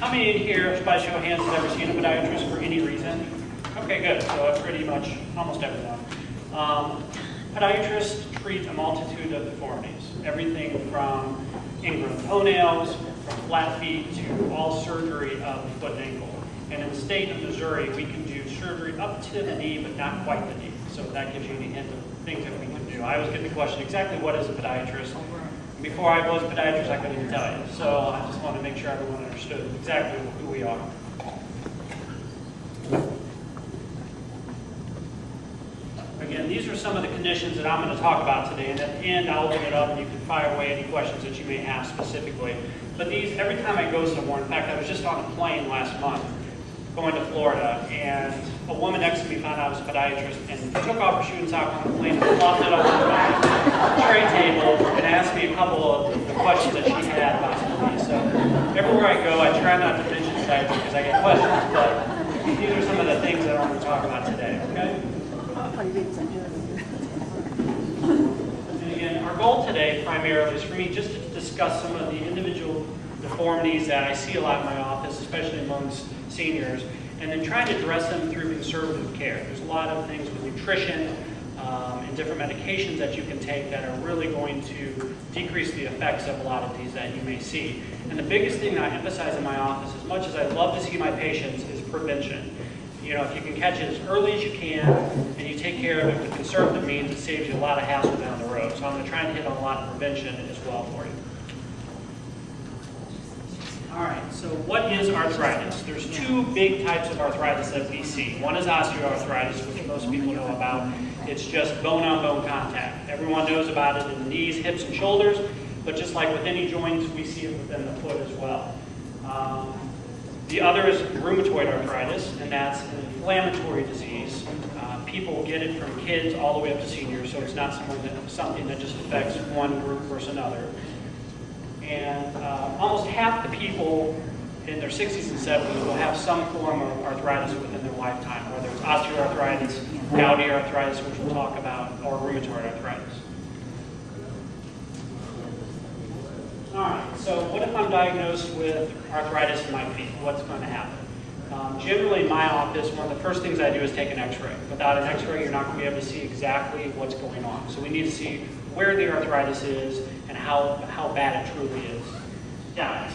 How many in here, by show of hands, has ever seen a podiatrist for any reason? Okay, good. So pretty much almost everyone. Podiatrists treat a multitude of deformities. Everything from ingrown toenails, from flat feet, to all surgery of the foot and ankle. And in the state of Missouri, we can do surgery up to the knee, but not quite the knee. So that gives you any hint of things that we can do. I always get the question, exactly what is a podiatrist? Before I was a podiatrist, I couldn't even tell you. So I just wanted to make sure everyone understood exactly who we are. Again, these are some of the conditions that I'm going to talk about today, and at the end I'll open it up and you can fire away any questions that you may have specifically. But these, every time I go somewhere, in fact I was just on a plane last month going to Florida, and a woman next to me found out I was a podiatrist and took off her shoe and sock on the plane and flopped it over my tray table and asked me a couple of the questions that she had about me. So everywhere I go, I try not to mention podiatry because I get questions, but these are some of the things that I want to talk about today, okay? And again, our goal today primarily is for me just to discuss some of the individual deformities that I see a lot in my office, especially amongst seniors, and then trying to address them through conservative care. There's a lot of things with nutrition and different medications that you can take that are really going to decrease the effects of a lot of these that you may see. And the biggest thing that I emphasize in my office, as much as I love to see my patients, is prevention. You know, if you can catch it as early as you can and you take care of it with conservative means, it saves you a lot of hassle down the road. So I'm going to try and hit on a lot of prevention as well for you. All right, so what is arthritis? There's two big types of arthritis that we see. One is osteoarthritis, which most people know about. It's just bone-on-bone contact. Everyone knows about it in the knees, hips, and shoulders, but just like with any joints, we see it within the foot as well. The other is rheumatoid arthritis, and that's an inflammatory disease. People get it from kids all the way up to seniors, so it's not something that just affects one group versus another. And almost half the people in their 60s and 70s will have some form of arthritis within their lifetime, whether it's osteoarthritis, gouty arthritis, which we'll talk about, or rheumatoid arthritis. All right, so what if I'm diagnosed with arthritis in my feet? What's going to happen? Generally in my office, one of the first things I do is take an x-ray. Without an x-ray, you're not going to be able to see exactly what's going on. So we need to see where the arthritis is and how bad it truly is. Gout.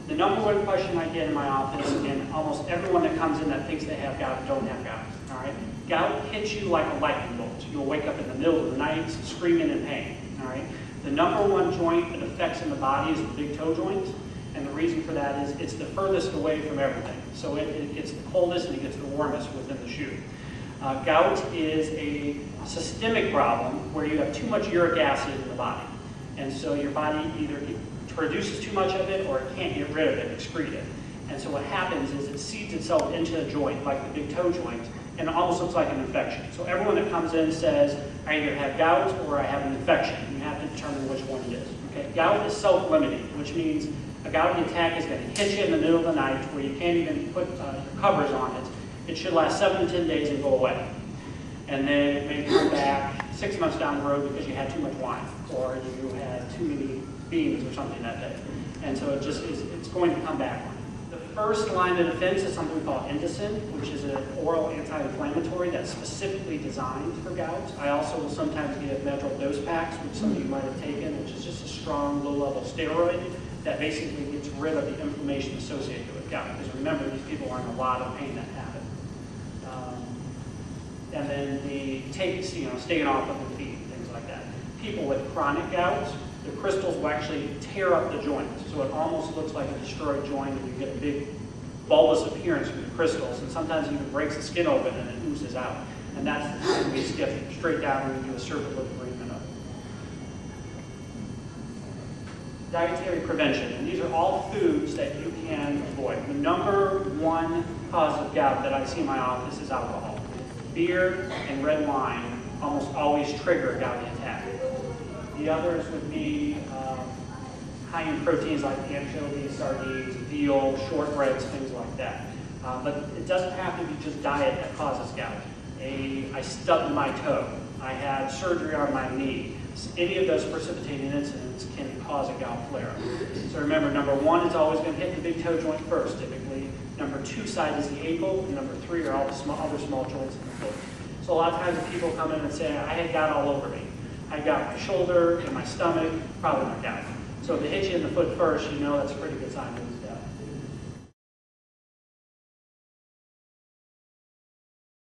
The number one question I get in my office, and almost everyone that comes in that thinks they have gout don't have gout. All right? Gout hits you like a lightning bolt. You'll wake up in the middle of the night screaming in pain. All right? The number one joint it affects in the body is the big toe joint, and the reason for that is it's the furthest away from everything. So it gets the coldest and it gets the warmest within the shoe. Gout is a systemic problem where you have too much uric acid in the body. And so your body either produces too much of it or it can't get rid of it, excrete it. And so what happens is it seeds itself into the joint, like the big toe joint, and it almost looks like an infection. So everyone that comes in says, I either have gout or I have an infection. You have to determine which one it is. Okay? Gout is self-limiting, which means a gouty attack is going to hit you in the middle of the night where you can't even put your covers on it. It should last 7 to 10 days and go away. And then it may come back 6 months down the road because you had too much wine or you had too many beans or something that day. And so it just is, it's going to come back. The first line of defense is something we call Indocin, which is an oral anti-inflammatory that's specifically designed for gout. I also will sometimes give Medrol dose packs, which some of you might have taken, which is just a strong low-level steroid that basically gets rid of the inflammation associated with gout. Because remember, these people are in a lot of pain that happen. And then the staying off of the feet, things like that. People with chronic gout, the crystals will actually tear up the joint. So it almost looks like a destroyed joint and you get a big bulbous appearance from the crystals. And sometimes it even breaks the skin open and it oozes out. And that's the time we skip straight down and we do a surgical debridement of it. Dietary prevention. And these are all foods that you can avoid. The number one cause of gout that I see in my office is alcohol. Beer and red wine almost always trigger a gouty attack. The others would be high in proteins like anchovies, sardines, veal, shortbreads, things like that. But it doesn't have to be just diet that causes gout. I stubbed my toe. I had surgery on my knee. any of those precipitating incidents can cause a gout flare. So remember, number one is always going to hit the big toe joint first, typically. Number two side is the ankle, and number three are all the other small joints in the foot. So a lot of times people come in and say, I had gout all over me. I got my shoulder and my stomach, probably not gout. So if they hit you in the foot first, you know that's a pretty good sign of